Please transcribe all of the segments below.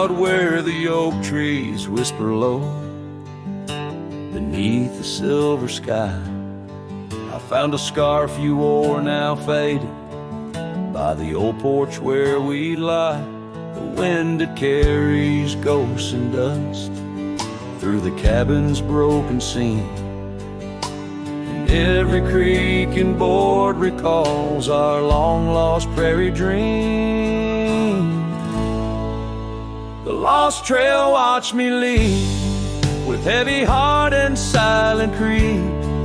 out where the oak trees whisper low beneath the silver sky. I found a scarf you wore, now faded, by the old porch where we lie. The wind, it carries ghosts and dust through the cabin's broken seam, and every creak and board recalls our long-lost prairie dream. The lost trail watched me lead with heavy heart and silent creed.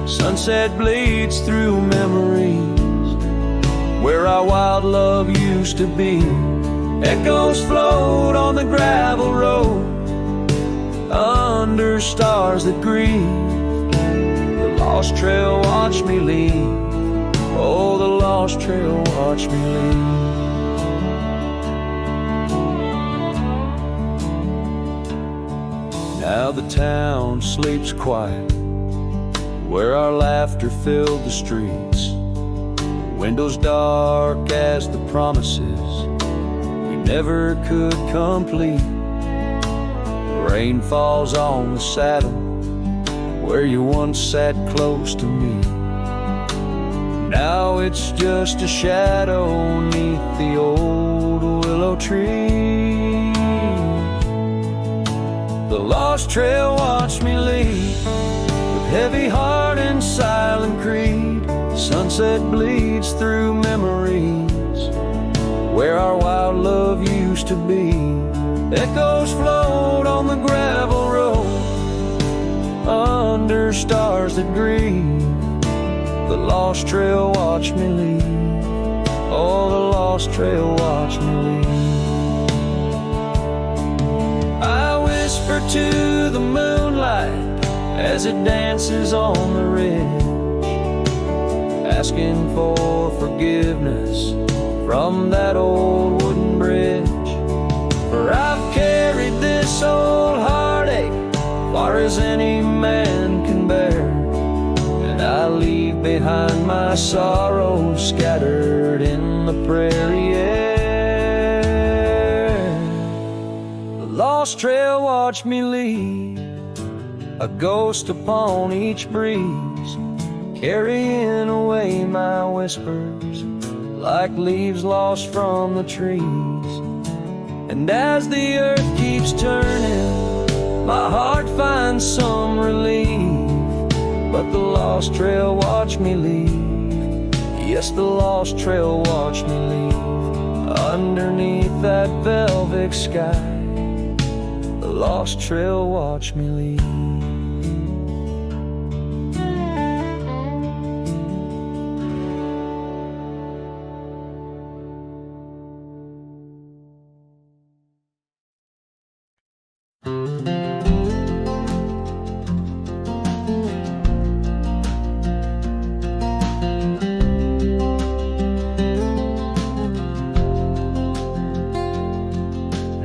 Sunset bleeds through memories where our wild love used to be. Echoes float on the gravel road under stars that grieve. The lost trail watched me lead. Oh, the lost trail watched me lead. Now the town sleeps quiet where our laughter filled the streets. Windows dark as the promises we never could complete. Rain falls on the saddle where you once sat close to me. Now it's just a shadow neath the old willow tree. The lost trail watched me lead with heavy heart and silent creed. Sunset bleeds through memories where our wild love used to be. Echoes float on the gravel road under stars that grieve. The lost trail watched me lead. Oh, the lost trail watched me lead. I whisper to the moonlight as it dances on the ridge, asking for forgiveness from that old wooden bridge. For I've carried this old heartache far as any man can bear, and I leave behind my sorrows scattered in the prairie air. The lost trail watched me lead, a ghost upon each breeze, carrying away my whispers like leaves lost from the trees. And as the earth keeps turning, my heart finds some relief. But the lost trail watched me leave. Yes, the lost trail watched me leave. Underneath that velvet sky, the lost trail watched me leave.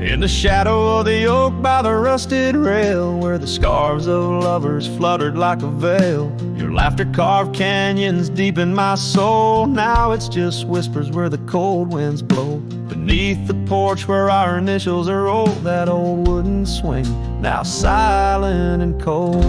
In the shadow of the oak by the rusted rail, where the scarves of lovers fluttered like a veil, your laughter carved canyons deep in my soul. Now it's just whispers where the cold winds blow. Beneath the porch where our initials are rolled, that old wooden swing, now silent and cold.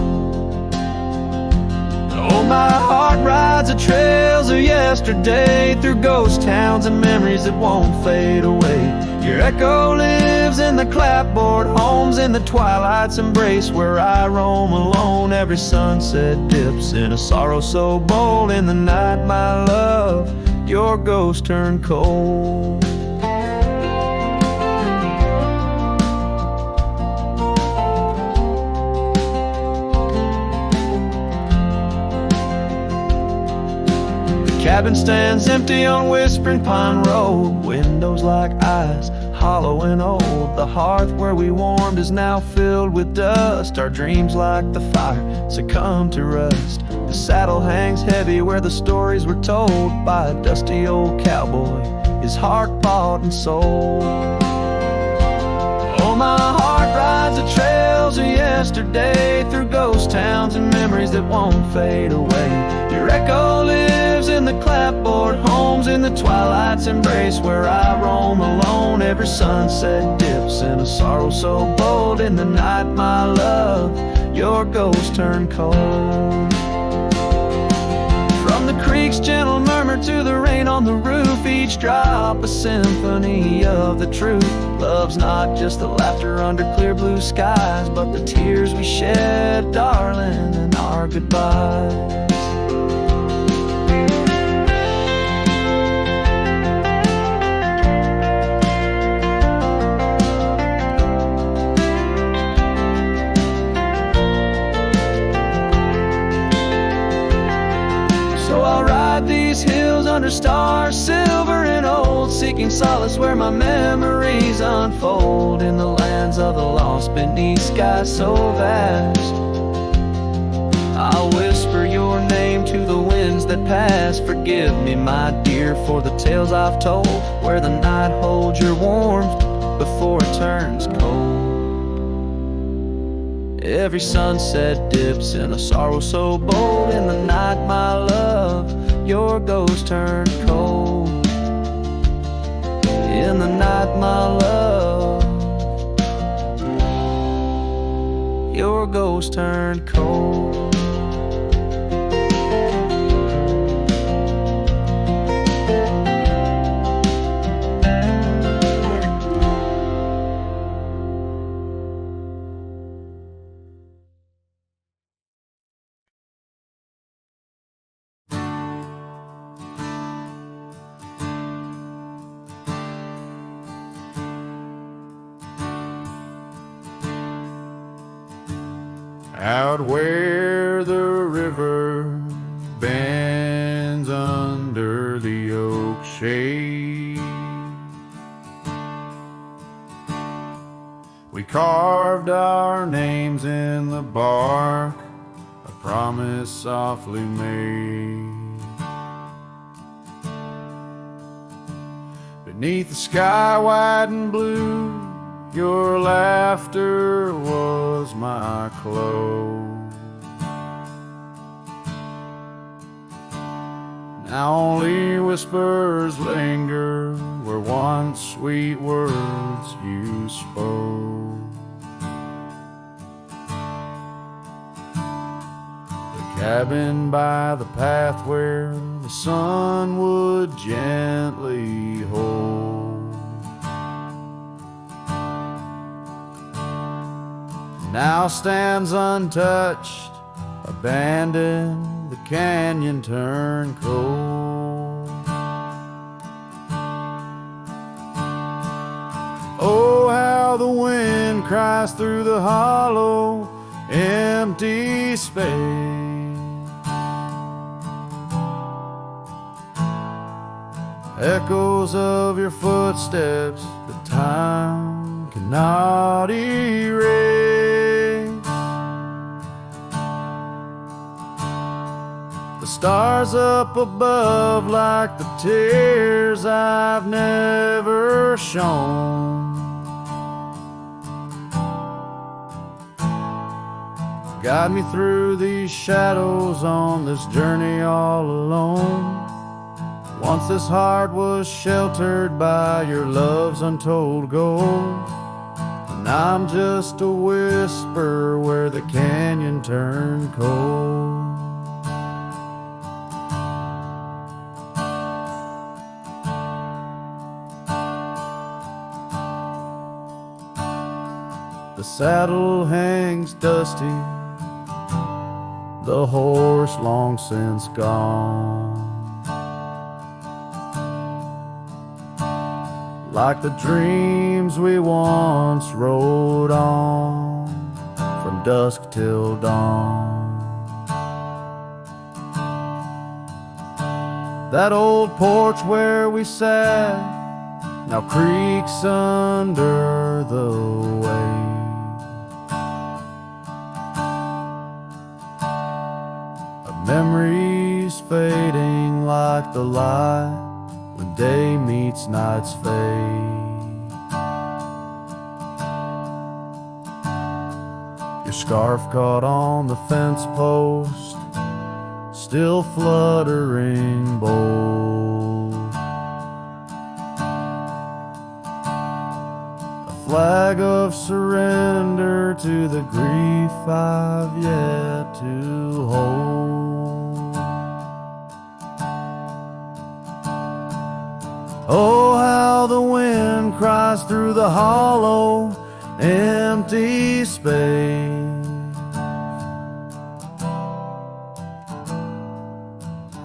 Oh, my heart rides the trails of yesterday, through ghost towns and memories that won't fade away. Your echo lives in the clapboard homes, in the twilight's embrace where I roam alone. Every sunset dips in a sorrow so bold. In the night, my love, your ghost turned cold. The cabin stands empty on Whispering Pine Road, windows like eyes, hollow and old. The hearth where we warmed is now filled with dust. Our dreams like the fire succumb to rust. The saddle hangs heavy where the stories were told by a dusty old cowboy, his heart bought and sold. Oh, my heart rides the trails of yesterday, through ghost towns and memories that won't fade away. Your echo lives in the clapboard homes, in the twilight's embrace where I roam alone. Every sunset dips in a sorrow so bold. In the night, my love, your ghost turned cold. From the creek's gentle murmur to the rain on the roof, each drop a symphony of the truth. Love's not just the laughter under clear blue skies, but the tears we shed, darling, in our goodbyes. These hills under stars, silver and old, seeking solace where my memories unfold. In the lands of the lost, beneath skies so vast, I'll whisper your name to the winds that pass. Forgive me, my dear, for the tales I've told, where the night holds your warmth before it turns cold. Every sunset dips in a sorrow so bold. In the night, my love, your ghost turned cold. In the night, my love, your ghost turned cold. Out where the river bends under the oak shade, we carved our names in the bark, a promise softly made. Beneath the sky white and blue, your laughter was my clothes. Now only whispers linger where once sweet words you spoke. The cabin by the path where the sun would gently hold now stands untouched, abandoned, the canyon turned cold. Oh, how the wind cries through the hollow, empty space. Echoes of your footsteps that time cannot erase. The stars up above like the tears I've never shown. Guide me through these shadows on this journey all alone. Once this heart was sheltered by your love's untold gold, and I'm just a whisper where the canyon turned cold. The saddle hangs dusty, the horse long since gone. Like the dreams we once rode on from dusk till dawn. That old porch where we sat now creaks under the weight. Memories fading like the light when day meets night's fade. Your scarf caught on the fence post, still fluttering bold. flag of surrender to the grief I've yet to hold. Oh, how the wind cries through the hollow, empty space.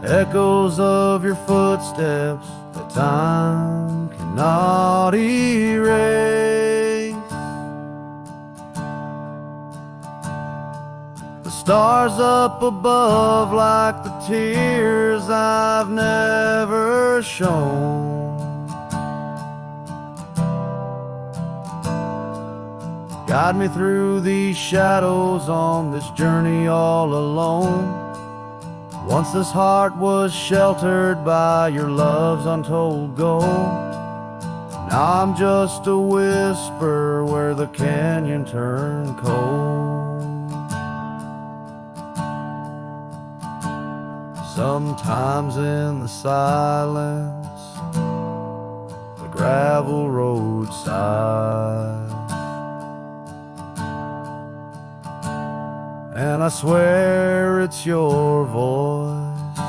Echoes of your footsteps that time cannot erase. The stars up above like the tears I've never shown. Guide me through these shadows on this journey all alone. Once this heart was sheltered by your love's untold gold. Now I'm just a whisper where the canyon turned cold. Sometimes in the silence, the gravel roadside, and I swear it's your voice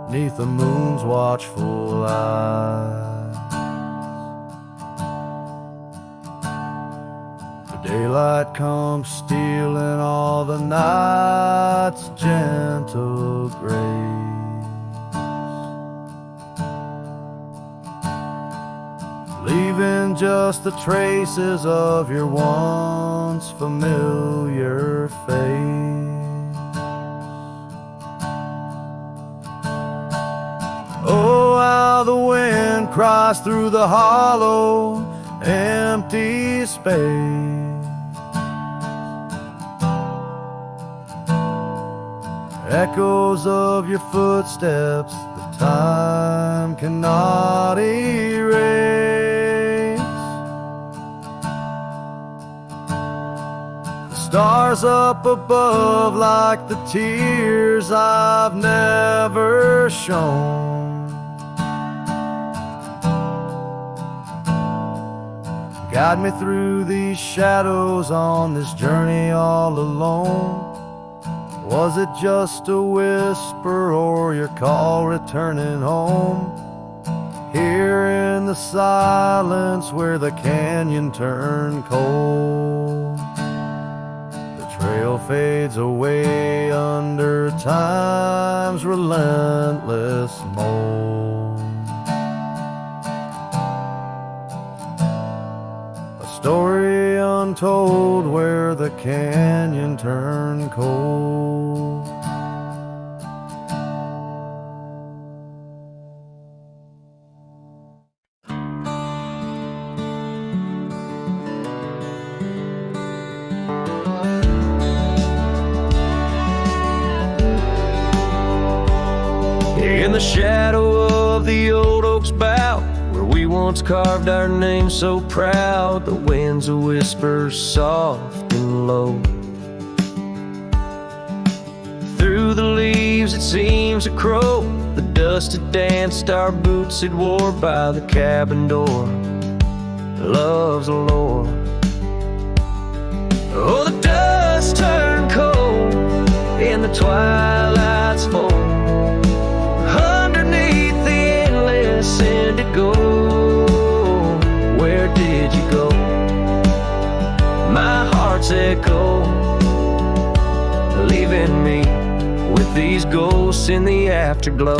'neath the moon's watchful eyes. The daylight comes stealing all the night's gentle grace, leaving just the traces of your once familiar face. Oh, how the wind cries through the hollow, empty space. Echoes of your footsteps that time cannot erase. Stars up above like the tears I've never shown. Guide me through these shadows on this journey all alone. Was it just a whisper or your call returning home? Here in the silence where the canyon turned cold, trail fades away under time's relentless mold. A story untold where the canyon turned cold. In the shadow of the old oak's bough, where we once carved our name so proud, the wind's a whisper soft and low. Through the leaves it seems to crow, the dust had danced our boots had wore by the cabin door. Love's a lore. Oh, the dust turned cold in the twilight's fold. Indigo, where did you go? My heart's echo, leaving me with these ghosts in the afterglow.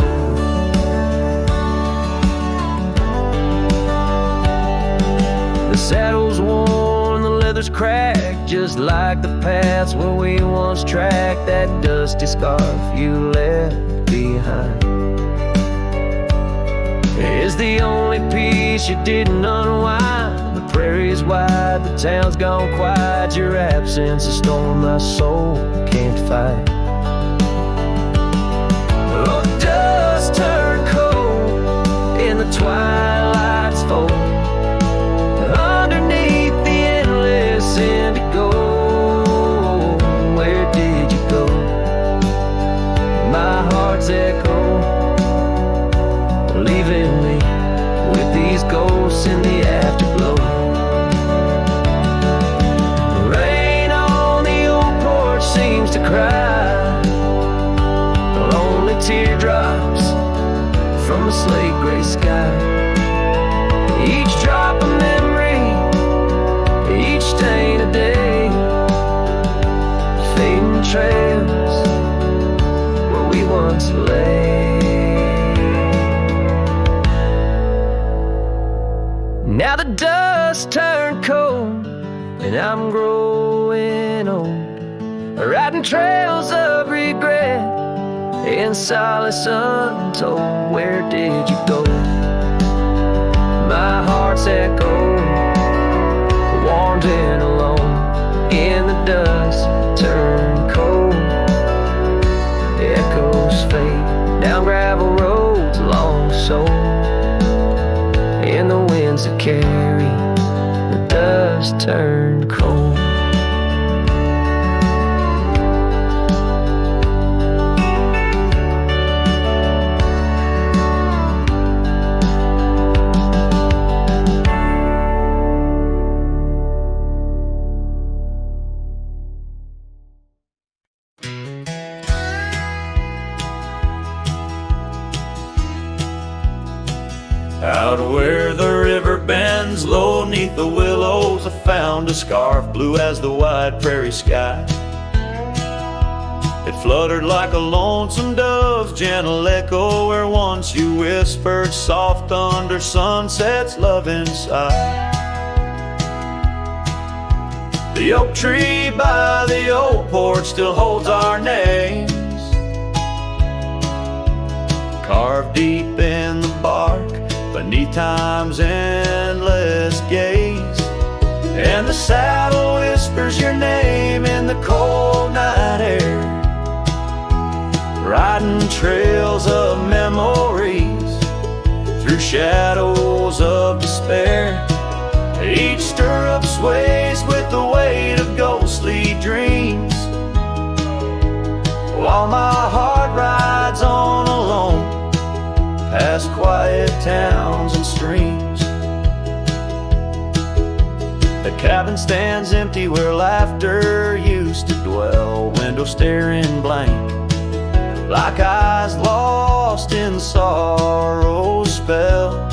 The saddle's worn, the leather's cracked, just like the paths where we once tracked that dusty scarf you left behind. Is the only piece you didn't unwind. The prairie's wide, the town's gone quiet. Your absence a storm my soul can't fight. Oh, the dust turned cold in the twilight's fold. Underneath the endless indigo, where did you go? My heart's echo, leaving me with these ghosts in the afterglow. from the slate gray sky. Each drop a memory, each stain a day, fading trails where we once lay. Now the dust turned cold and I'm growing old, riding trails of regret in solace untold. Where did you go? My heart's echo, wandering alone in the dust, turn cold. Echoes fade down gravel roads long so, in the winds that carry the dust turned cold. Out where the river bends low neath the willows, I found a scarf blue as the wide prairie sky. It fluttered like a lonesome dove's gentle echo, where once you whispered soft under sunset's loving sigh. The oak tree by the old porch still holds our names, carved deep in the bark beneath time's endless gaze. And the saddle whispers your name in the cold night air, riding trails of memories through shadows of despair. Each stirrup sways with the weight of ghostly dreams, while my heart rides on alone past quiet towns and streams. The cabin stands empty where laughter used to dwell, window staring blank, like eyes lost in sorrow's spell.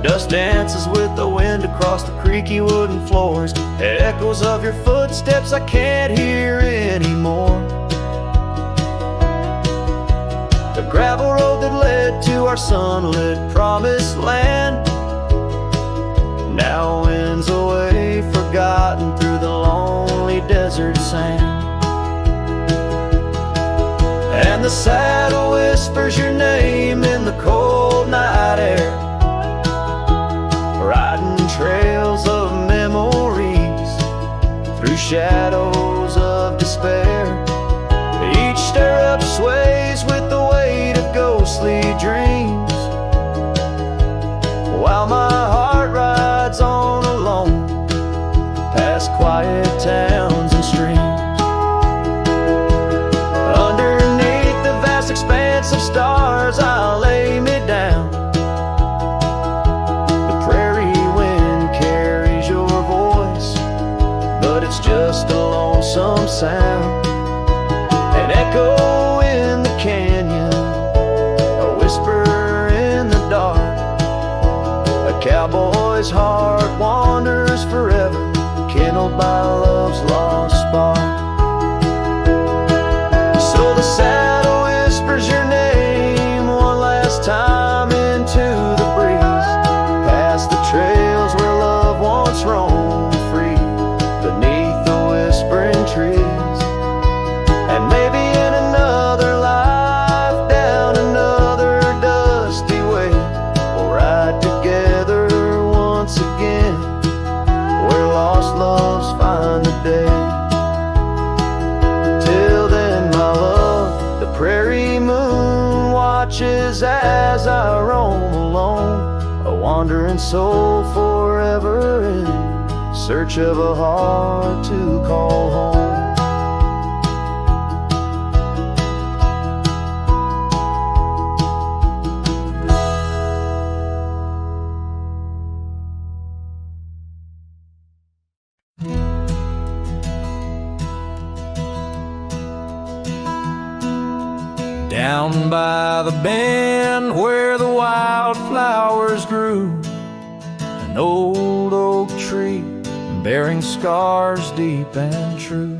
Dust dances with the wind across the creaky wooden floors, echoes of your footsteps I can't hear anymore. The gravel road that led to our sunlit promised land now winds away, forgotten through the lonely desert sand. And the saddle whispers your name in the cold night air, riding trails of memories through shadows of despair. Each stirrup sways with the weight of ghostly dreams, while my heart rides on alone past quiet towns and streams. Underneath the vast expanse of stars I'll lay me down. The prairie wind carries your voice, but it's just a lonesome sound. An echo in the canyon, a whisper in the dark. A cowboy's heart wanders forever, kindled by love's lost spark. So the saddle whispers your name one last time into the breeze, past the trails where love once roamed free, beneath the whispering trees. And maybe in another life, down another dusty way, we'll ride together once again, where lost loves find a day. Till then, my love, the prairie moon watches as I roam alone, a wandering soul forever in search of a heart to call home. Down by by the bend where the wildflowers grew, an old oak tree bearing scars deep and true.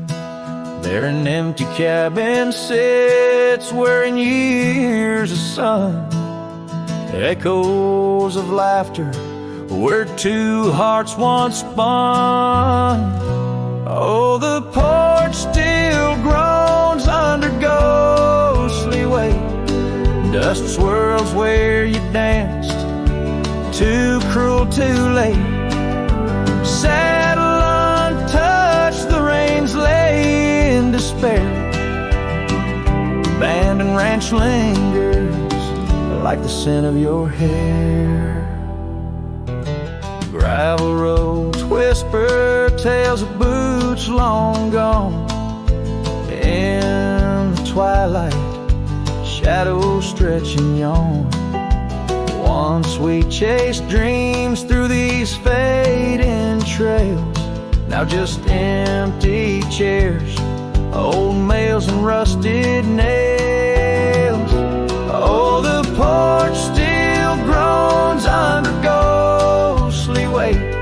There an empty cabin sits where in years of sun, echoes of laughter where two hearts once spun. Oh, the porch still groans under ghostly weight. Dust swirls where you danced, too cruel, too late. Saddle untouched, the reins lay in despair. Abandoned ranch lingers like the scent of your hair. Gravel roads whisper tales of boots long gone. In the twilight, shadows stretch and yawn. Once we chased dreams through these fading trails, now just empty chairs, old mails and rusted nails. Oh, the porch still groans under ghostly weight.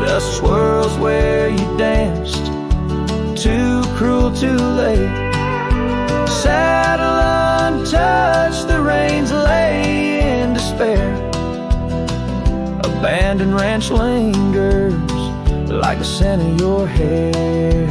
Dust swirls where you danced, too cruel, too late. Saddle untouched, the reins lay in despair. Abandoned ranch lingers like the scent of your hair.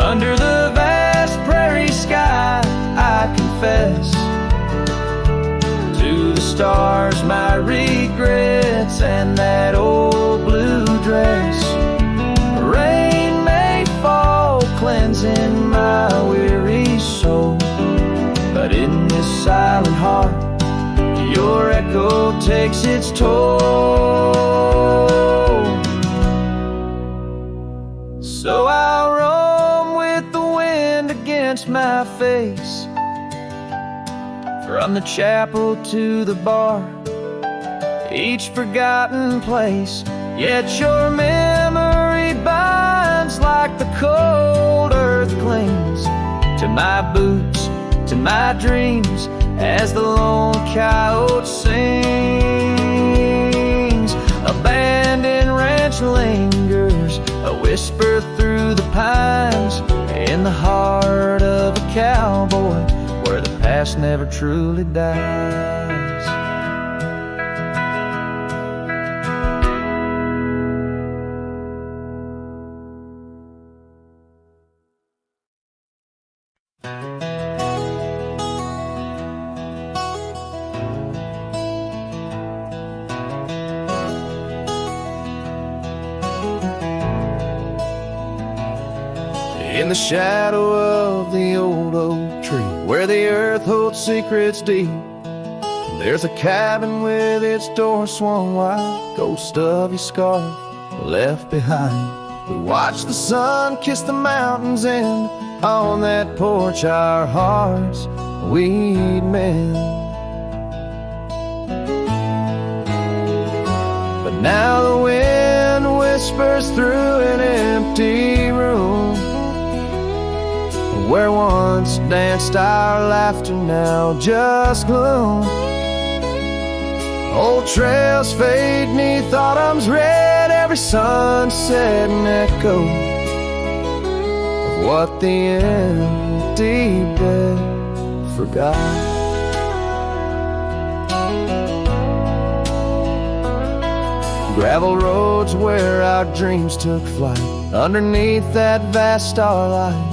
Under the vast prairie sky, I confess to the stars my regrets and that old blue dress. Rain may fall, cleansing my weary soul, but in this silent heart, your echo takes its toll. So I'll roam with the wind against my face, from the chapel to the bar, each forgotten place. Yet your memory binds like the cold earth clings to my boots, to my dreams, as the lone coyote sings. Abandoned ranch lingers, a whisper through the pines, in the heart of a cowboy where the past never truly dies. In the shadow of the old oak tree, where the earth holds secrets deep, there's a cabin with its door swung wide, ghost of your scarf left behind. We watch the sun kiss the mountains, and on that porch our hearts we'd mend. But now the wind whispers through an empty room, where once danced our laughter, now just gloom. Old trails fade neath autumn's red, every sunset an echo of what the empty bed forgot. Gravel roads where our dreams took flight, underneath that vast starlight.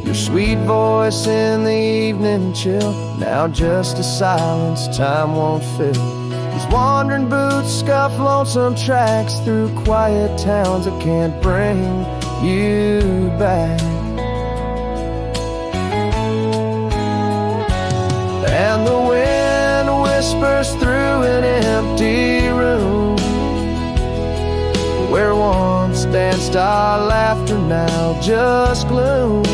Your sweet voice in the evening chill, now just a silence time won't fill. These wandering boots scuff lonesome tracks through quiet towns that can't bring you back. And the wind whispers through an empty room, where once danced our laughter, now just gloom.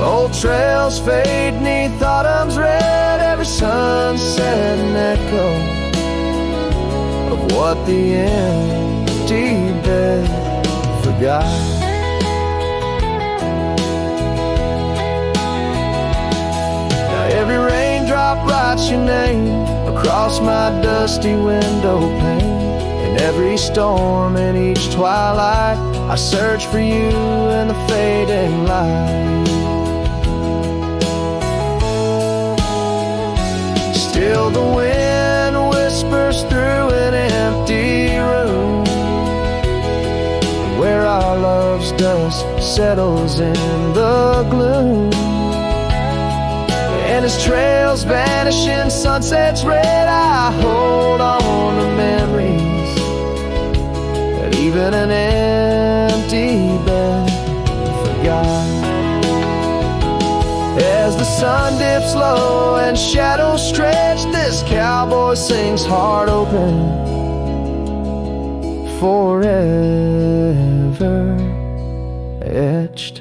Old trails fade neath autumn's red, every every sunset an echo of what the empty bed forgot. Now every raindrop writes your name across my dusty window pane. In every storm and each twilight, I search for you in the fading light. Still the wind whispers through an empty room, where our love's dust settles in the gloom. And as trails vanish in sunset's red, I hold on to memories that even an empty bed forgot. As the sun dips low and shadows stretch, this cowboy sings heart open, forever etched.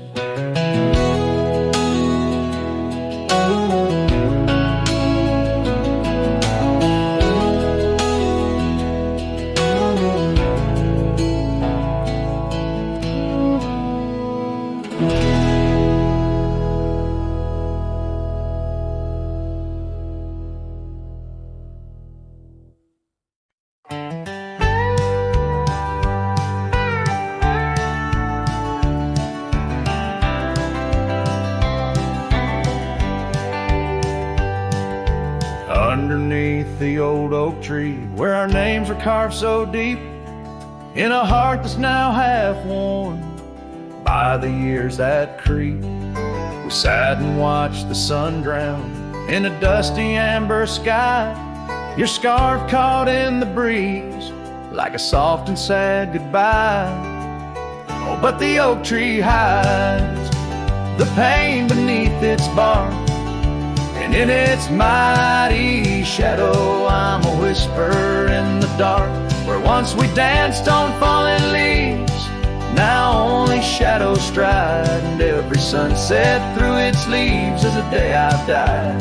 Underneath the old oak tree, where our names were carved so deep, in a heart that's now half worn by the years that creep, we sat and watched the sun drown in a dusty amber sky. Your scarf caught in the breeze like a soft and sad goodbye. Oh, but the oak tree hides the pain beneath its bark, and in its mighty shadow I'm a whisper in the dark. Where once we danced on falling leaves, now only shadows stride, and every sunset through its leaves is a day I've died.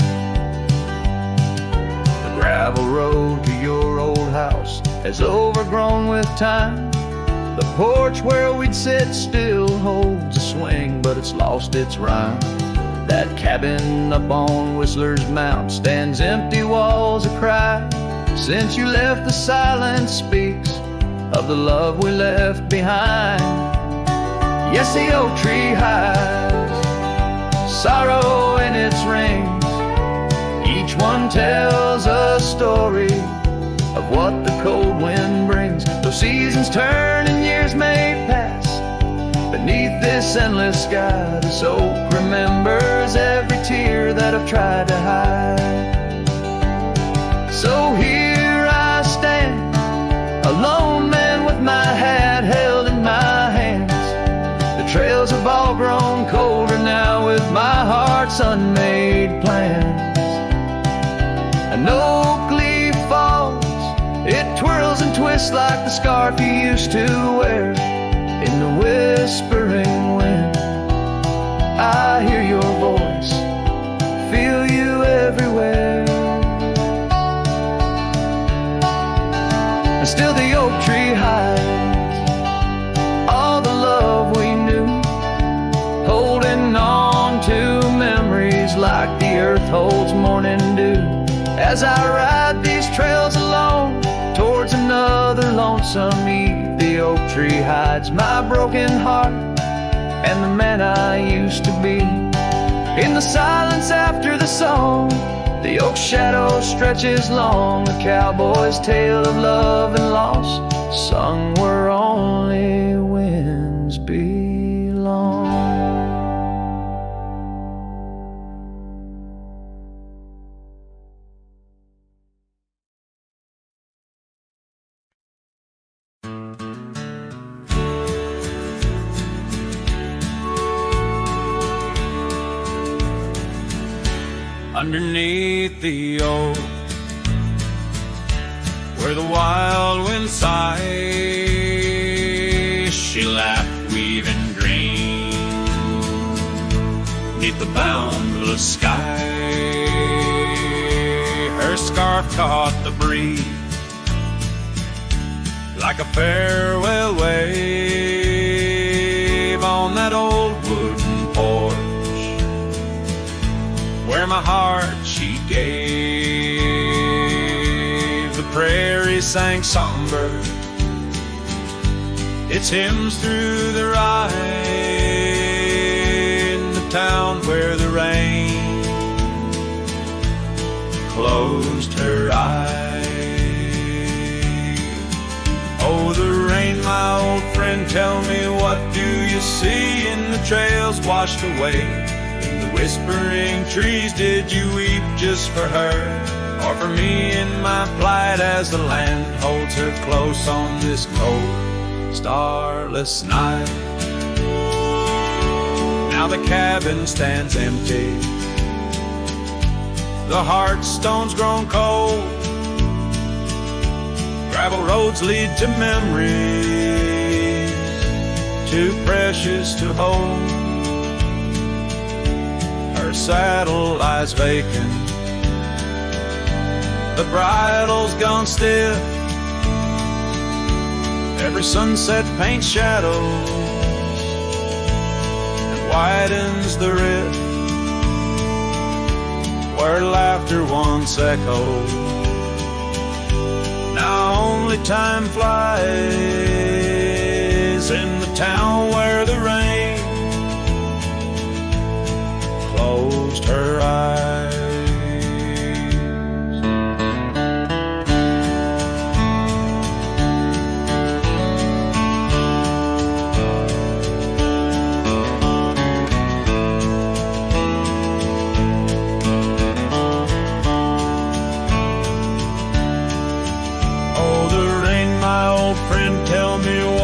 The gravel road to your old house has overgrown with time. The porch where we'd sit still holds a swing, but it's lost its rhyme. That cabin up on Whistler's Mount stands empty, walls a cry. Since you left, the silence speaks of the love we left behind. Yes, the oak tree hides sorrow in its rings. Each one tells a story of what the cold wind brings. Though seasons turn and years may pass, beneath this endless sky, this oak remembers every tear that I've tried to hide. So here I stand, a lone man with my hat held in my hands. The trails have all grown colder now with my heart's unmade plans. An oak leaf falls, it twirls and twists like the scarf you used to wear. In the whispering wind, I hear your voice, feel you everywhere. And still the oak tree hides all the love we knew, holding on to memories like the earth holds morning dew. As I ride these trails alone towards another lonesome eve, the oak tree hides my broken heart and the man I used to be. In the silence after the song, the oak shadow stretches long, a cowboy's tale of love and loss, sung where only winds belong. Underneath the oak, where the wild wind sighs, she laughed, weaving dreams neath the boundless sky. Garth caught the breeze like a farewell wave on that old wooden porch where my heart she gave. The prairie sang songbird its hymns through the rye in the town where the rain closed her eyes. Oh, the rain, my old friend, tell me, what do you see in the trails washed away? In the whispering trees, did you weep just for her, or for me in my plight as the land holds her close on this cold, starless night? Now the cabin stands empty, the hearthstone's grown cold, gravel roads lead to memories too precious to hold. Her saddle lies vacant, the bridle's gone stiff, every sunset paints shadows and widens the rift where laughter once echoed. Now only time flies in the town where the rain closed her eyes.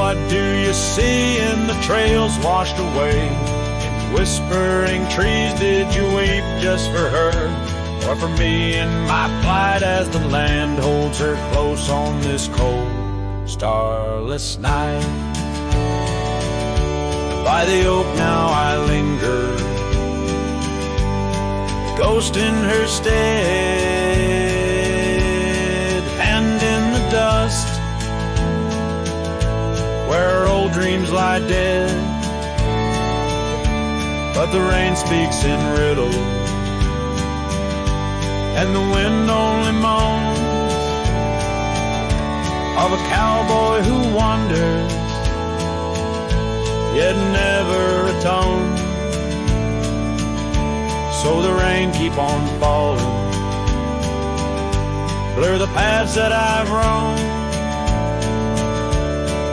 What do you see in the trails washed away? In whispering trees, did you weep just for her, or for me in my plight as the land holds her close on this cold, starless night? By the oak now I linger, ghost in her stead, and in the dust where old dreams lie dead. But the rain speaks in riddles, and the wind only moans of a cowboy who wanders, yet never atones. So the rain keep on falling, blur the paths that I've roamed,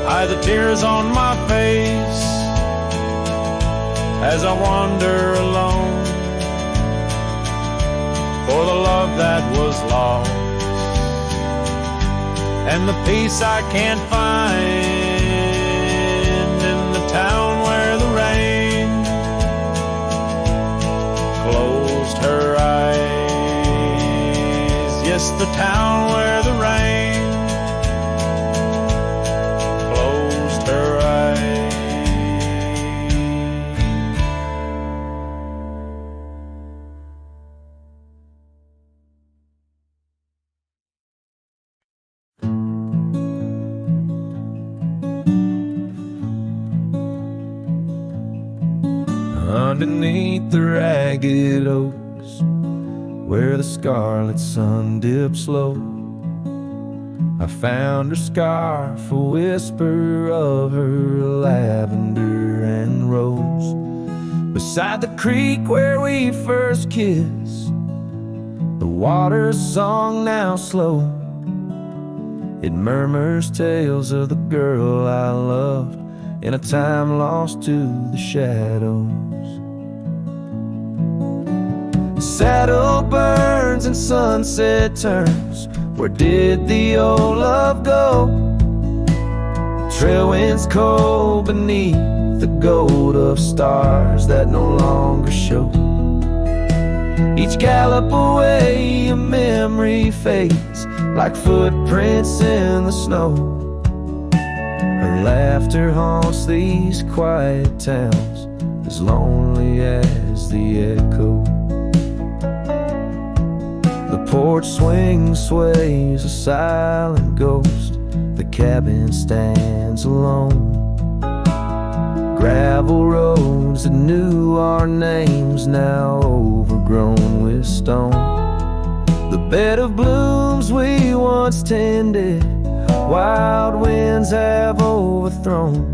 hide the tears on my face as I wander alone for the love that was lost and the peace I can't find in the town where the rain closed her eyes. Yes, the town where the rain her eyes. Underneath the ragged oaks, where the scarlet sun dips low, I found her scarf, a whisper of her lavender and rose. Beside the creek where we first kissed, the water's song now slow, it murmurs tales of the girl I loved in a time lost to the shadows. Saddle burns and sunset turns, where did the old love go? Trail winds cold beneath the gold of stars that no longer show. Each gallop away a memory fades like footprints in the snow. Her laughter haunts these quiet towns, as lonely as the echo. The porch swing sways, a silent ghost. The cabin stands alone. Gravel roads that knew our names, now overgrown with stone. The bed of blooms we once tended, wild winds have overthrown.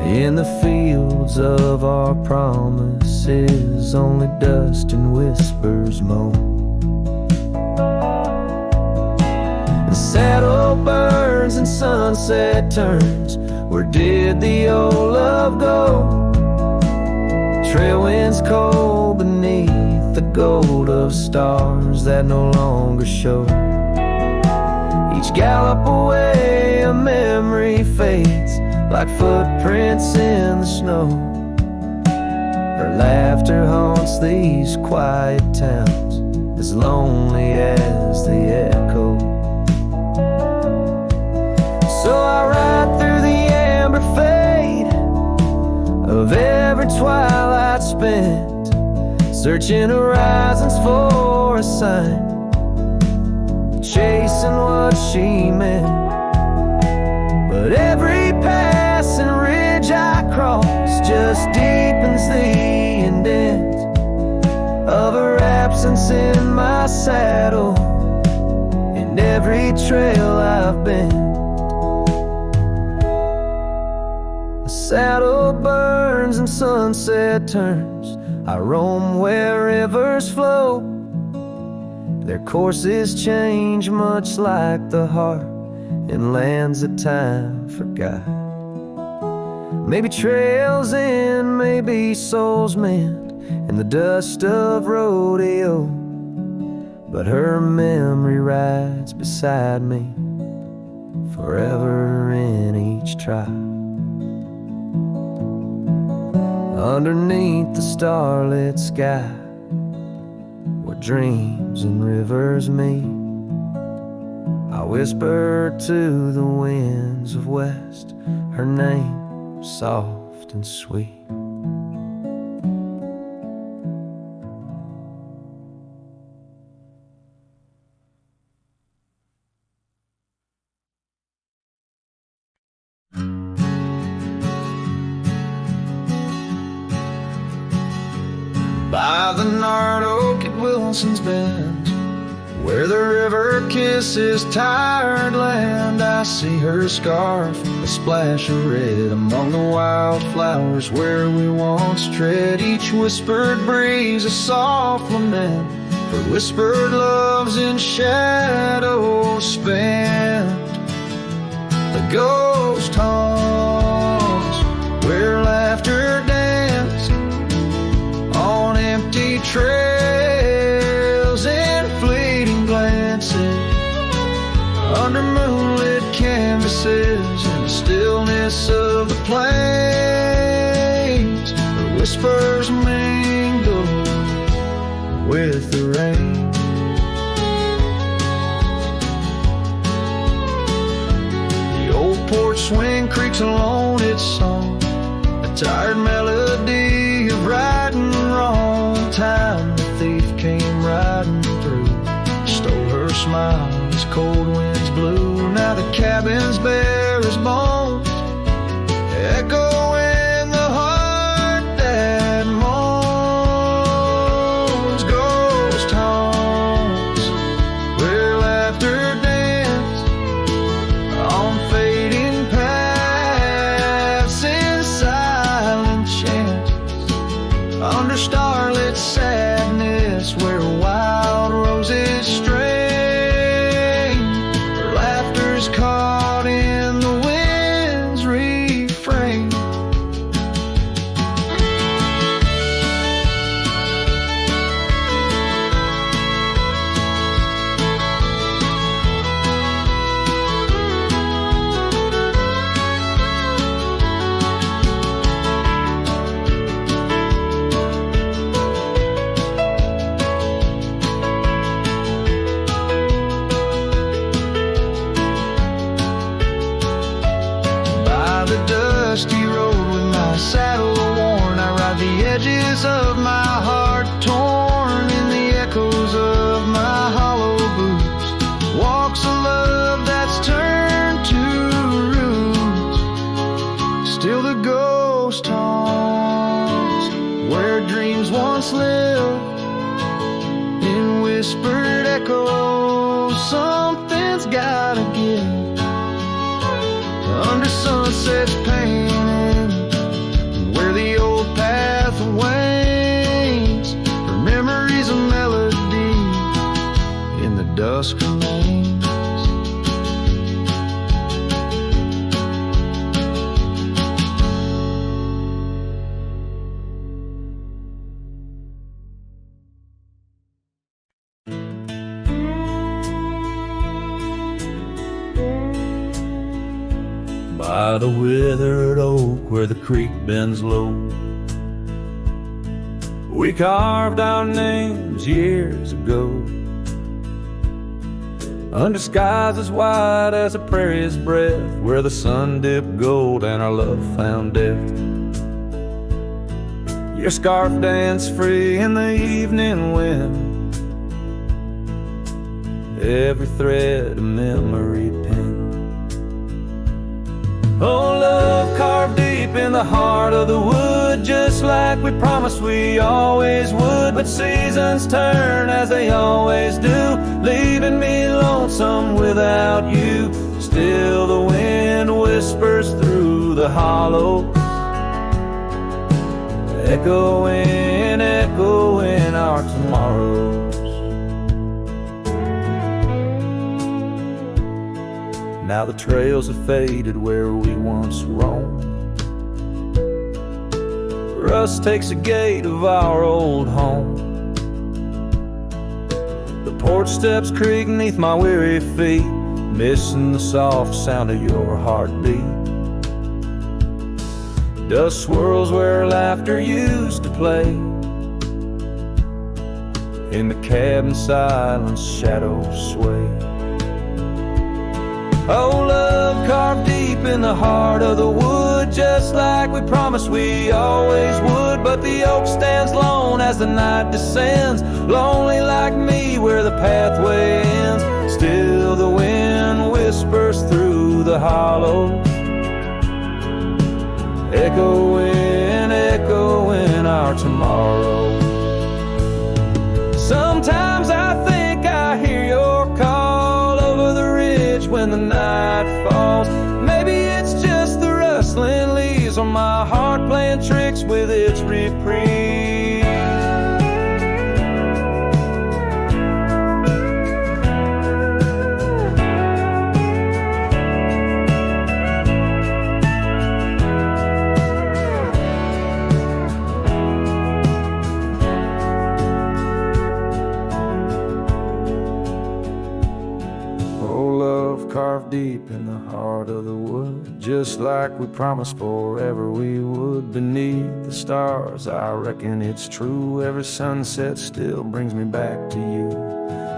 In the fields of our promises, only dust and whispers moan. The saddle burns and sunset turns. Where did the old love go? Trail winds cold beneath the gold of stars that no longer show. Each gallop away a memory fades, like footprints in the snow. Her laughter haunts these quiet towns, as lonely as the echo. So I ride through the amber fade of every twilight spent, searching horizons for a sign, chasing what she meant. But every passing ridge I cross just deepens the indent of her absence in my saddle, in every trail I've been. The saddle burns and sunset turns. I roam where rivers flow. Their courses change much like the heart in lands that time forgot. Maybe trails end, maybe souls mend in the dust of rodeo, but her memory rides beside me forever in each trial. Underneath the starlit sky, where dreams and rivers meet, I whisper to the winds of west her name, soft and sweet. By the gnarled oak at Wilson's Bend, where the river kisses tired land, I see her scarf, a splash of red among the wildflowers where we once tread. Each whispered breeze a soft lament for whispered loves in shadows spent. The ghost haunts where laughter danced on empty trails and fleeting glances under moonlit canvases in the stillness of the plains. The whispers mingle with the rain. The old porch swing creaks alone its song, a tired melody of right and wrong. Time the thief came riding through, stole her smile as cold winds blew. Now the cabin's bare as bones, echo in the heart that moans. Ghost haunts where laughter danced on fading paths in silent chants, under starlit sadness where wild roses strain. Her laughter's caught in the wind's refrain. try to get under sunset's painting, where the old path wanes, for memories of melody in the dusk remains. By the withered oak where the creek bends low, we carved our names years ago, under skies as wide as a prairie's breath, where the sun dipped gold and our love found death. Your scarf danced free in the evening wind, every thread a memory pinned. Oh, love carved deep in the heart of the wood, just like we promised we always would. But seasons turn as they always do, leaving me lonesome without you. Still the wind whispers through the hollow, echoing, echoing our tomorrows. Now the trails have faded where we once roamed, rust takes the gate of our old home. The porch steps creak beneath my weary feet, missing the soft sound of your heartbeat. Dust swirls where laughter used to play, in the cabin silence shadows sway. Oh, love carved deep in the heart of the wood, just like we promised we always would. But the oak stands lone as the night descends, lonely like me where the pathway ends. Still the wind whispers through the hollows, echoing, echoing our tomorrow. Sometimes I think I hear your call over the ridge when the night falls. Maybe it's just the rustling leaves on my heart playing tricks with its reprieve. Carved deep in the heart of the wood, just like we promised forever we would. Beneath the stars, I reckon it's true, every sunset still brings me back to you.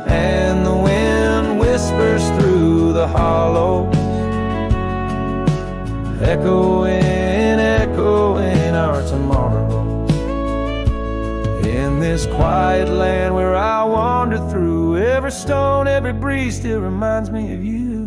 And the wind whispers through the hollow, echoing, echoing our tomorrows. In this quiet land where I wander through, every stone, every breeze still reminds me of you.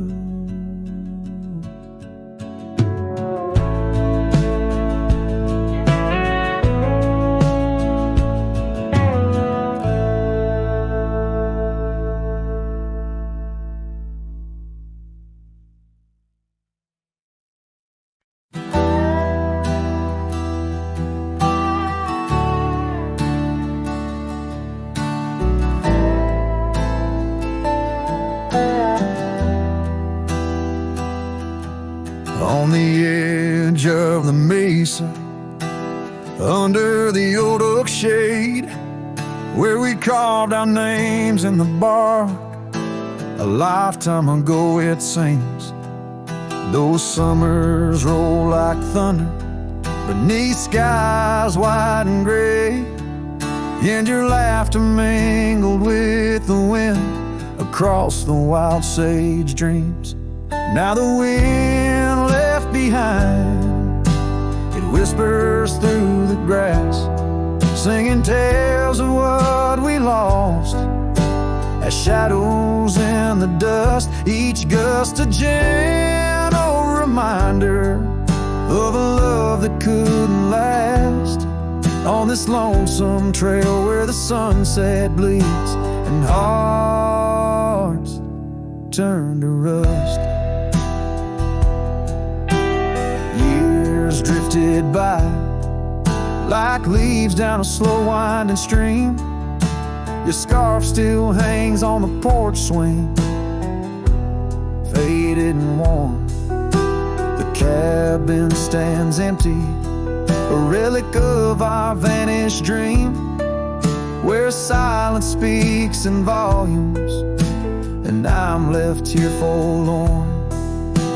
On the edge of the mesa, under the old oak shade, where we carved our names in the bark, a lifetime ago it seems. Those summers roll like thunder beneath skies white and gray, and your laughter mingled with the wind across the wild sage dreams. Now the wind left behind, it whispers through the grass, singing tales of what we lost, as shadows in the dust, each gust a gentle reminder of a love that couldn't last. On this lonesome trail where the sunset bleeds and hearts turn to rust. Years drifted by like leaves down a slow winding stream. Your scarf still hangs on the porch swing, faded and worn. The cabin stands empty, a relic of our vanished dream, where silence speaks in volumes, and I'm left here forlorn.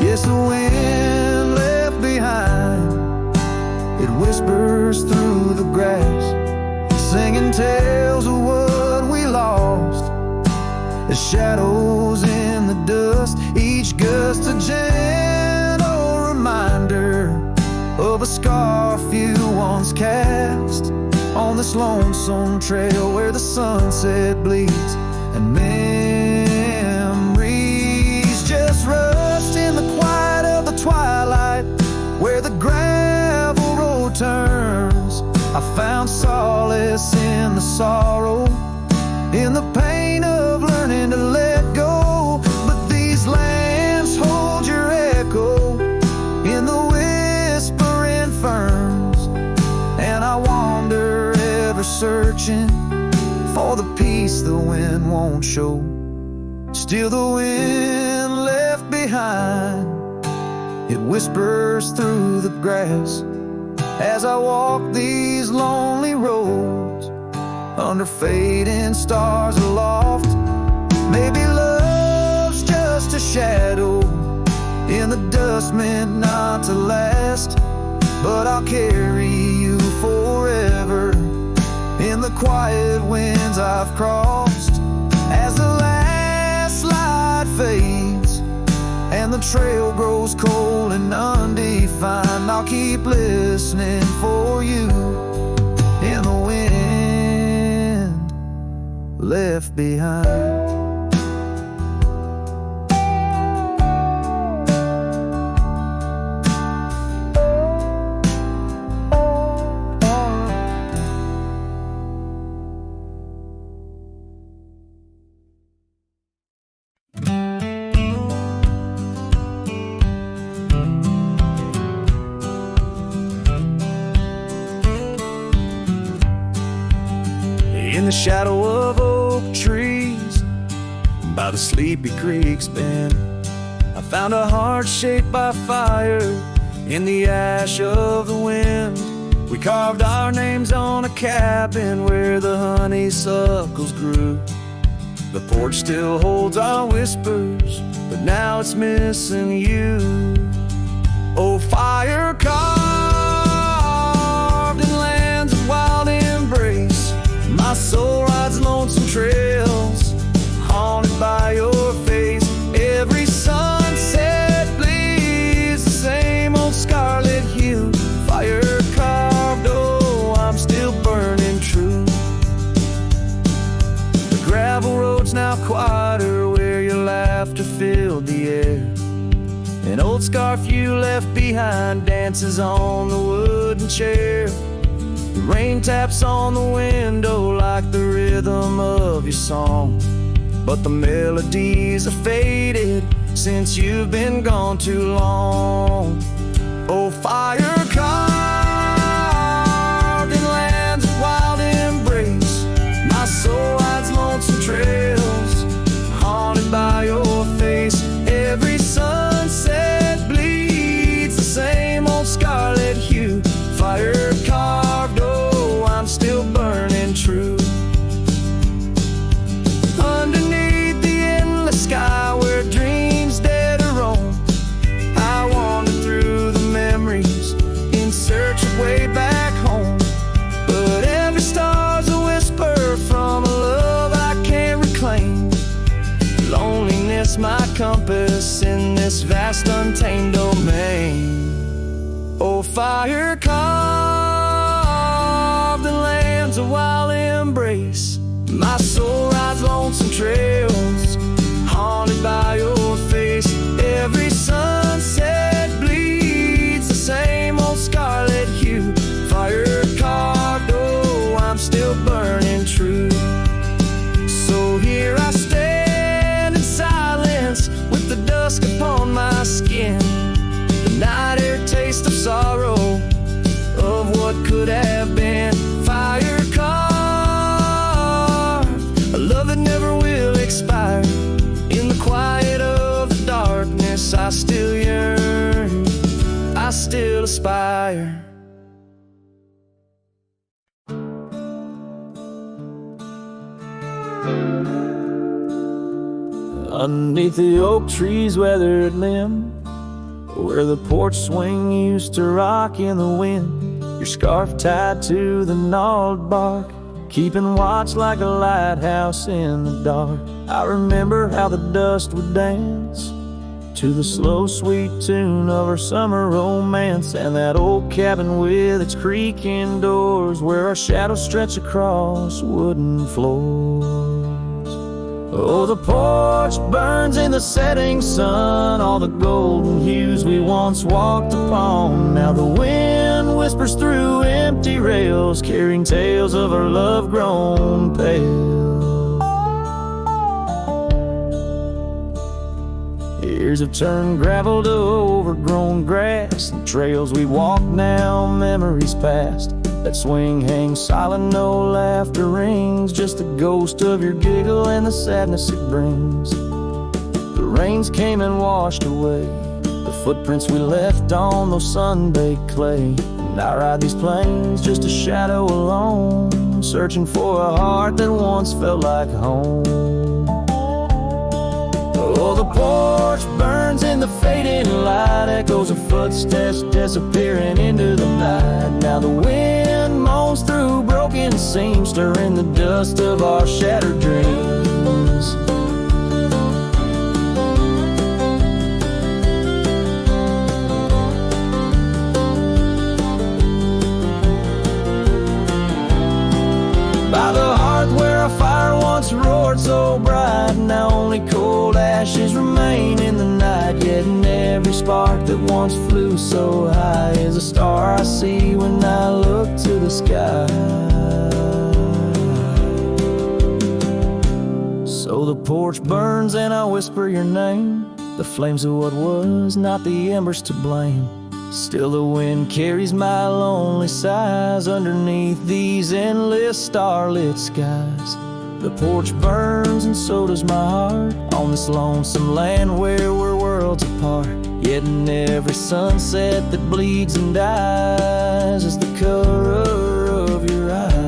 Yes, the wind left behind, it whispers through the grass, singing tales of what we lost, as shadows in the dust, each gust a gentle reminder of a scarf you once cast on this lonesome trail where the sunset bleeds and memories just rust in the quiet of the twilight, where the gravel road turns. I found solace in the sorrow, in the pain of learning to let go. But these lands hold your echo in the whispering ferns, and I wander ever searching for the peace the wind won't show. Still the wind left behind, it whispers through the grass as I walk these lonely roads under fading stars aloft. Maybe love's just a shadow in the dust meant not to last, but I'll carry you forever in the quiet winds I've crossed. As the last light fades and the trail grows cold and undefined, I'll keep listening for you in the wind left behind. In the shadow of oak trees by the sleepy creek's bend, I found a heart shaped by fire in the ash of the wind. We carved our names on a cabin where the honeysuckles grew. The porch still holds our whispers, but now it's missing you. Oh, fire carved in lands of wild embrace, my soul rides lonesome trails, haunted by your face. Every sunset bleeds the same old scarlet hue. Fire carved, oh, I'm still burning true. The gravel road's now quieter, where your laughter filled the air. An old scarf you left behind dances on the wooden chair. The rain taps on the window like the rhythm of your song, but the melodies are faded since you've been gone too long. Oh, fire carved in lands of wild embrace, my soul rides lonesome trails, haunted by your face. Every sunset bleeds the same old scarlet hue. Fire carved, oh, I'm still burning true. Underneath the endless sky where dreams dare to roam, I wander through the memories in search of way back home. But every star's a whisper from a love I can't reclaim. Loneliness my compass in this vast untamed domain. Oh, fire carved in lands of wild embrace, my soul rides lonesome trails, haunted by your face. Every sunset bleeds the same old scarlet hue. Fire carved, oh, I'm still burning true. So here I stand in silence, I still yearn, I still aspire. Underneath the oak tree's weathered limb, where the porch swing used to rock in the wind, your scarf tied to the gnarled bark, keeping watch like a lighthouse in the dark. I remember how the dust would dance to the slow, sweet tune of our summer romance, and that old cabin with its creaking doors, where our shadows stretch across wooden floors. Oh, the porch burns in the setting sun, all the golden hues we once walked upon. Now the wind whispers through empty rails, carrying tales of our love grown pale. Years have turned gravel to overgrown grass, and trails we walk now, memories past. That swing hangs silent, no laughter rings, just the ghost of your giggle and the sadness it brings. The rains came and washed away the footprints we left on those sun-baked clay, and I ride these plains just a shadow alone, searching for a heart that once felt like home. Oh, the porch burns in the fading light, echoes of footsteps disappearing into the night. Now the wind moans through broken seams, stirring the dust of our shattered dreams. By the hearth where a fire once roared so bright, now only cold ashes remain in the night. Yet in every spark that once flew so high is a star I see when I look to the sky. So the porch burns and I whisper your name, the flames of what was, not the embers to blame. Still the wind carries my lonely sighs underneath these endless starlit skies. The porch burns and so does my heart, on this lonesome land where we're worlds apart. Yet in every sunset that bleeds and dies is the color of your eyes.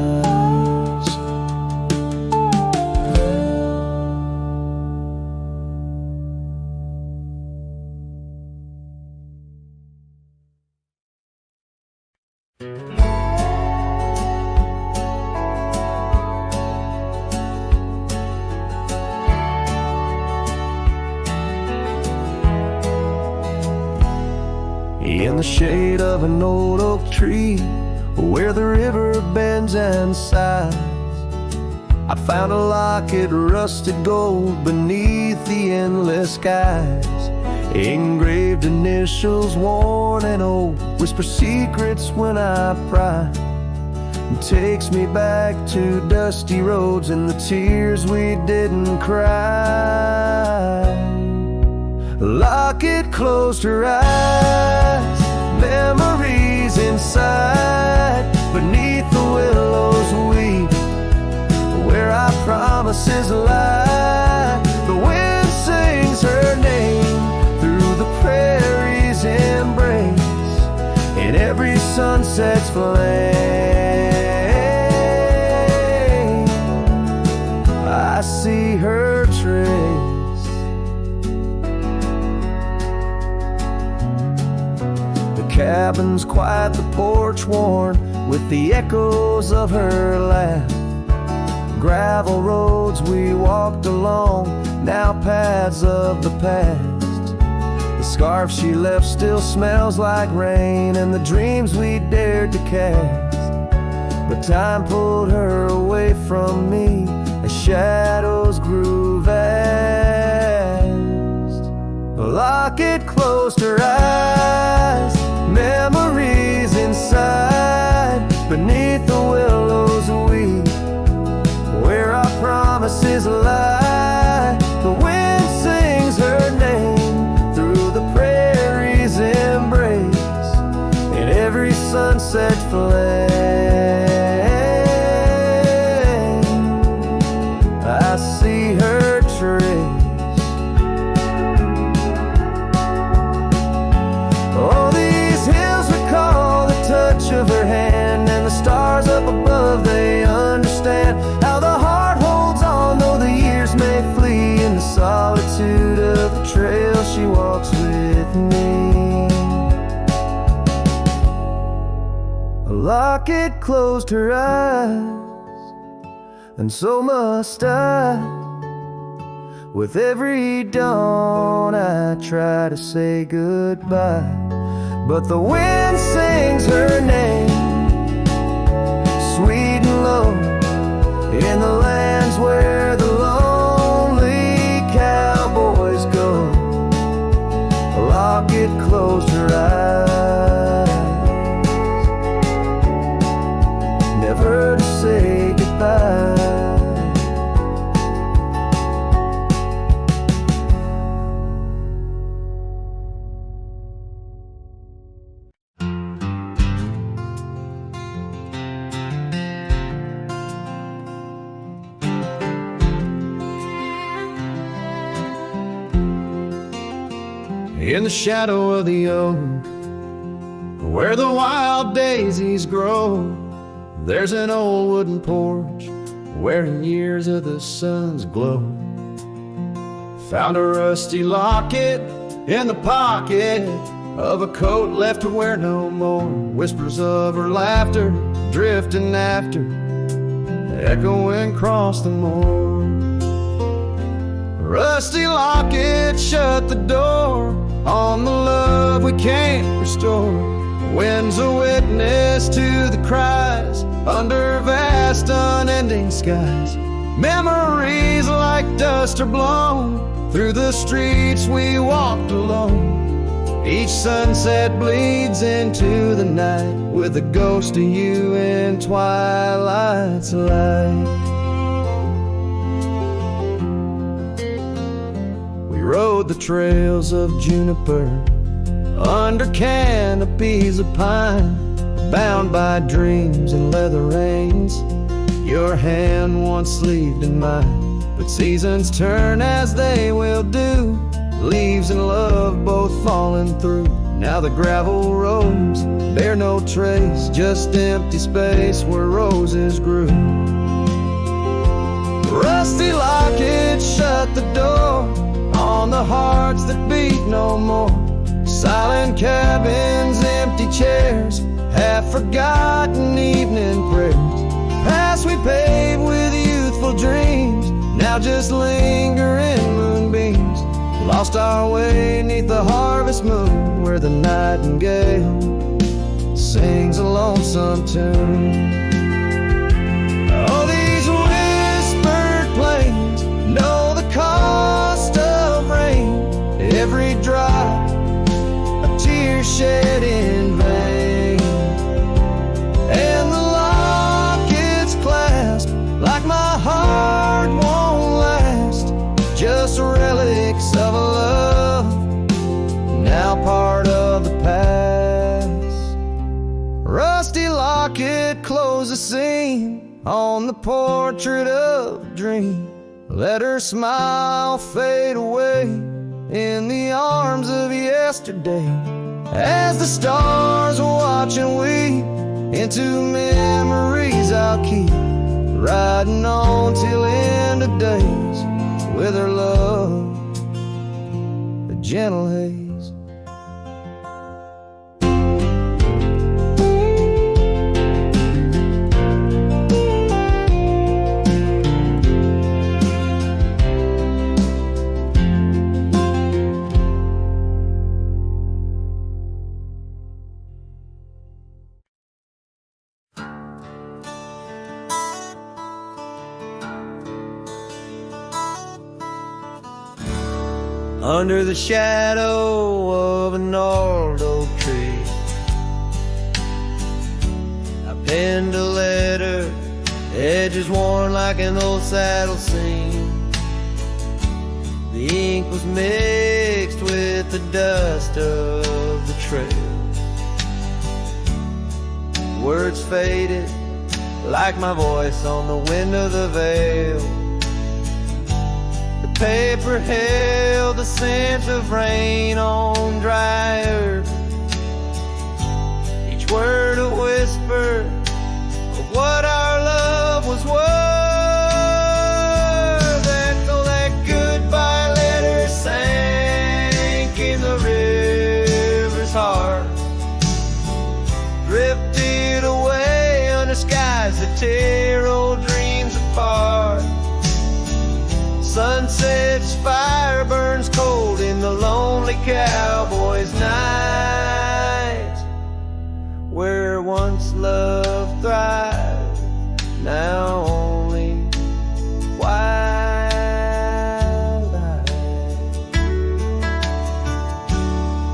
In the shade of an old oak tree, where the river bends and sighs, I found a locket, rusted gold beneath the endless skies. Engraved initials, worn and old, whisper secrets when I pry. It takes me back to dusty roads and the tears we didn't cry. Locket closed her eyes, memories inside, beneath the willows weep, where our promises lie. The wind sings her name through the prairie's embrace, in every sunset's flame I see her trace. Cabin's quiet, the porch worn with the echoes of her laugh. Gravel roads we walked along, now paths of the past. The scarf she left still smells like rain, and the dreams we dared to cast. But time pulled her away from me as shadows grew vast. The locket closed her eyes, memories inside, beneath the willows weep, where our promises lie. The wind sings her name through the prairie's embrace, in every sunset flame I see her trace. locket closed her eyes, and so must I. With every dawn I try to say goodbye, but the wind sings her name, sweet and low, in the lands where the lonely cowboys go. A locket closed her eyes, never to say goodbye. In the shadow of the oak, where the wild daisies grow, there's an old wooden porch wearing years of the sun's glow. Found a rusty locket in the pocket of a coat left to wear no more. Whispers of her laughter drifting after, echoing across the moor. Rusty locket shut the door on the love we can't restore. Wind's a witness to the cries under vast unending skies. Memories like dust are blown through the streets we walked alone. Each sunset bleeds into the night with a ghost of you in twilight's light. We rode the trails of juniper under canopies of pine, bound by dreams and leather reins. Your hand once sleeved in mine, but seasons turn as they will do. Leaves and love both falling through. Now the gravel roads bear no trace, just empty space where roses grew. Rusty locket shut the door on the hearts that beat no more. Silent cabins, empty chairs, half-forgotten evening prayers. Past we paved with youthful dreams, now just linger in moonbeams. Lost our way neath the harvest moon, where the nightingale sings a lonesome tune. Oh, these whispered plains know the cost of rain. Every drop a tear shed in vain, and the locket's clasp like my heart won't last. Just relics of a love now part of the past. Rusty locket close the scene on the portrait of a dream. Let her smile fade away in the arms of yesterday, as the stars watch and weep into memories I'll keep, riding on till end of days with her love, a gentle haze. Under the shadow of an old oak tree, I penned a letter, edges worn like an old saddle seam. The ink was mixed with the dust of the trail. Words faded like my voice on the wind of the veil. Paper held the scent of rain on dry earth, each word a whisper of what our love was worth. Echo that goodbye letter sank in the river's heart, drifted away tear old dreams apart. Sunsets, fire burns cold in the lonely cowboy's night. Where once love thrived, now only twilight.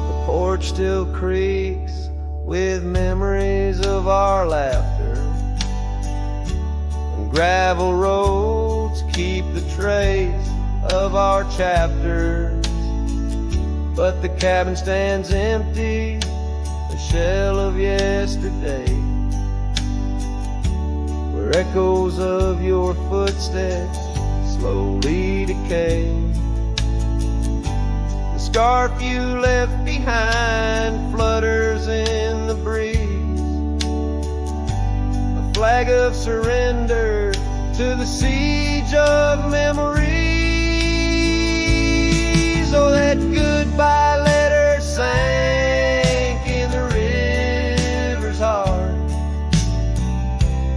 The porch still creaks with memories of our laughter, and gravel roads keep the trace of our chapters. But the cabin stands empty, a shell of yesterday, where echoes of your footsteps slowly decay. The scarf you left behind flutters in the breeze, a flag of surrender to the siege of memories. Oh, that goodbye letter sank in the river's heart,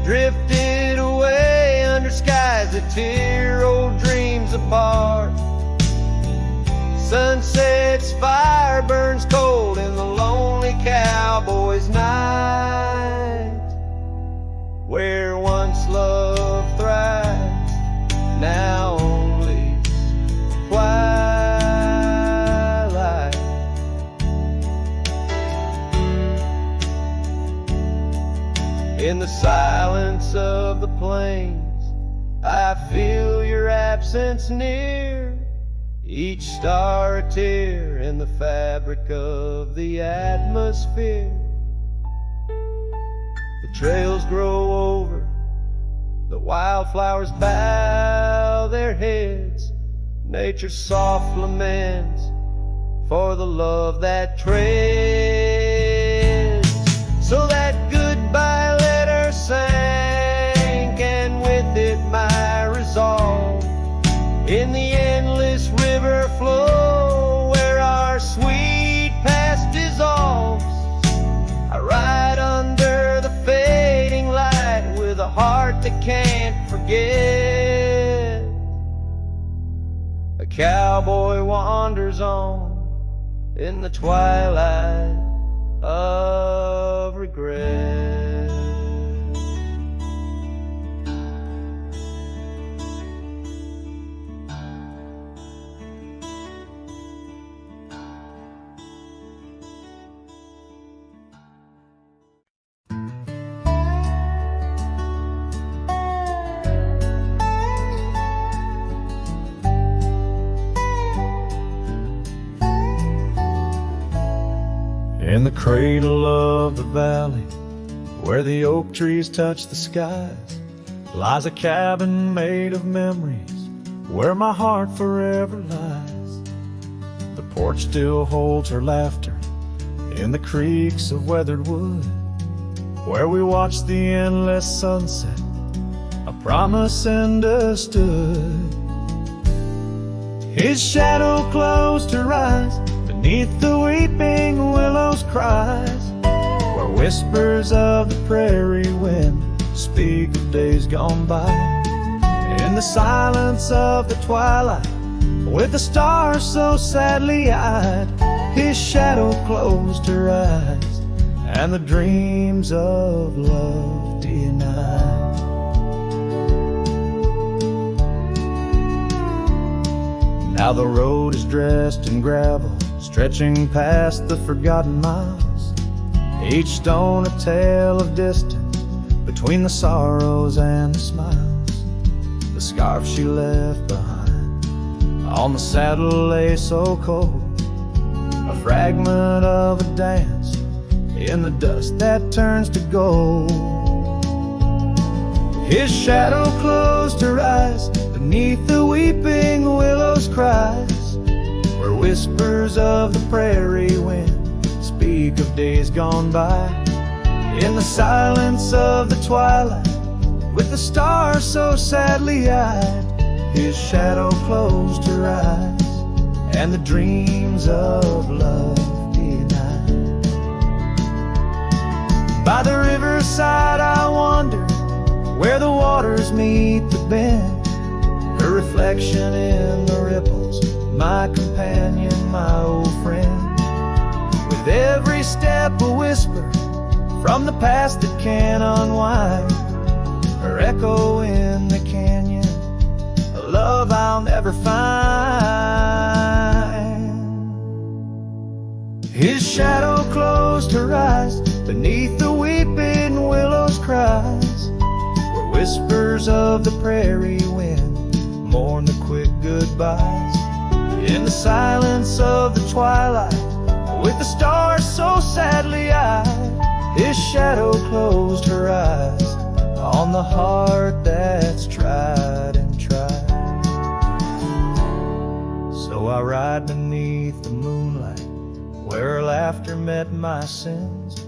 drifted away under skies that tear old dreams apart. Sunsets, fire burns cold in the lonely cowboy's night. Where once love thrived, now only twilight. In the silence of the plains, I feel your absence near, each star a tear in the fabric of the atmosphere. The trails grow over, the wildflowers bow their heads, nature's soft laments for the love that treads. So that goodbye letter sank, and with it my resolve, in the endless river flow where our sweet past dissolves. I ride under the fading light with a heart that can't forget. A cowboy wanders on in the twilight of regret. In the cradle of the valley, where the oak trees touch the skies, lies a cabin made of memories, where my heart forever lies. The porch still holds her laughter in the creaks of weathered wood, where we watched the endless sunset, a promise understood. His shadow closed her eyes beneath the weeping willow's cries, where whispers of the prairie wind speak of days gone by. In the silence of the twilight, with the stars so sadly eyed, his shadow closed her eyes, and the dreams of love denied. Now the road is dressed in gravel, stretching past the forgotten miles, each stone a tale of distance between the sorrows and the smiles. The scarf she left behind on the saddle lay so cold, a fragment of a dance in the dust that turns to gold. His shadow closed her eyes beneath the weeping willow's cries, where whispers of the prairie wind speak of days gone by. In the silence of the twilight, with the stars so sadly eyed, his shadow closed her eyes, and the dreams of love denied. By the riverside I wandered, where the waters meet the bend, her reflection in the ripples, my companion, my old friend. With every step a whisper from the past that can unwind, her echo in the canyon, a love I'll never find. His shadow closed her eyes beneath the weeping willows' cries, where whispers of the prairie wind mourn the quick goodbyes. In the silence of the twilight, with the stars so sadly eyed, his shadow closed her eyes on the heart that's tried and tried. So I ride beneath the moonlight, where her laughter met my sins,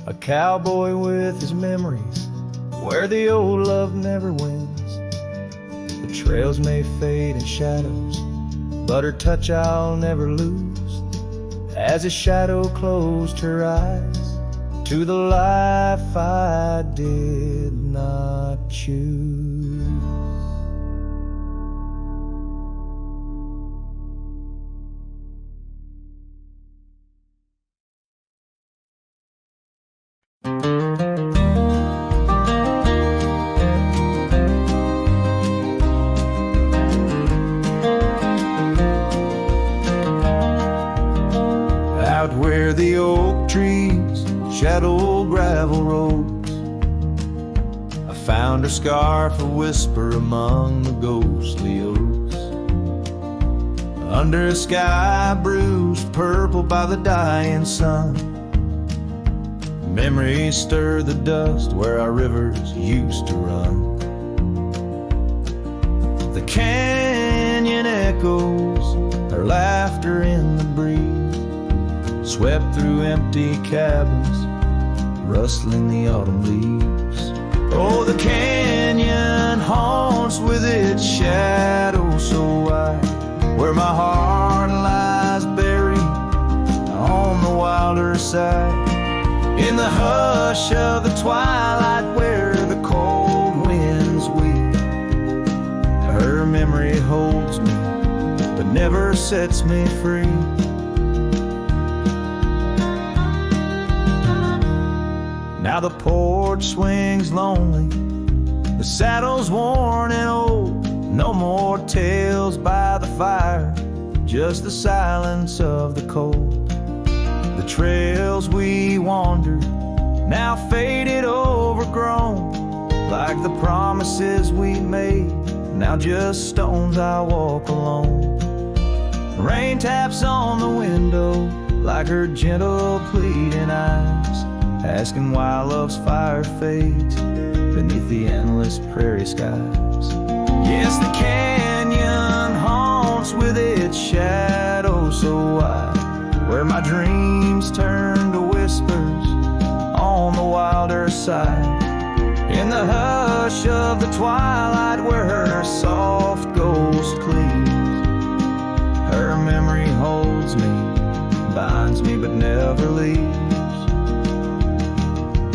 a cowboy with his memories, where the old love never wins. The trails may fade in shadows, but her touch I'll never lose, as his shadow closed her eyes to the life I did not choose. Out where the oak trees shadow gravel roads, I found her scarf a whisper among the ghostly oaks. Under a sky bruised purple by the dying sun, memories stir the dust where our rivers used to run. The canyon echoes, her laughter in the breeze, swept through empty cabins, rustling the autumn leaves. Oh, the canyon haunts with its shadow so wide, where my heart lies buried on the wilder side. In the hush of the twilight, where the cold winds weep, her memory holds me, but never sets me free. Now the porch swings lonely, the saddle's worn and old, no more tales by the fire, just the silence of the cold. The trails we wandered, now faded, overgrown, like the promises we made, now just stones I walk alone. Rain taps on the window like her gentle pleading eyes, asking why love's fire fades beneath the endless prairie skies. Yes, the canyon haunts with its shadow so wide, where my dreams turn to whispers on the wilder side. In the hush of the twilight, where her soft ghost cleaves, her memory holds me, binds me but never leaves.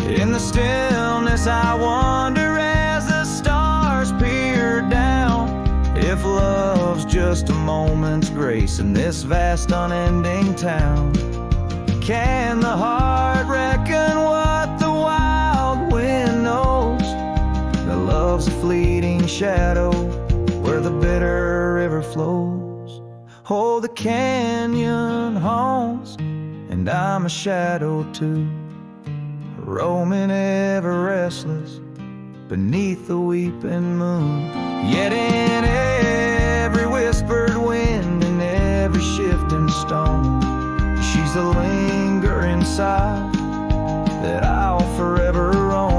In the stillness I wonder as the stars peer down, if love's just a moment's grace in this vast unending town. Can the heart reckon what the wild wind knows? That love's a fleeting shadow where the bitter river flows. Oh, the canyon haunts, and I'm a shadow too, roaming ever restless beneath the weeping moon. Yet in every whispered wind and every shifting stone, she's the lingering sigh that I'll forever own.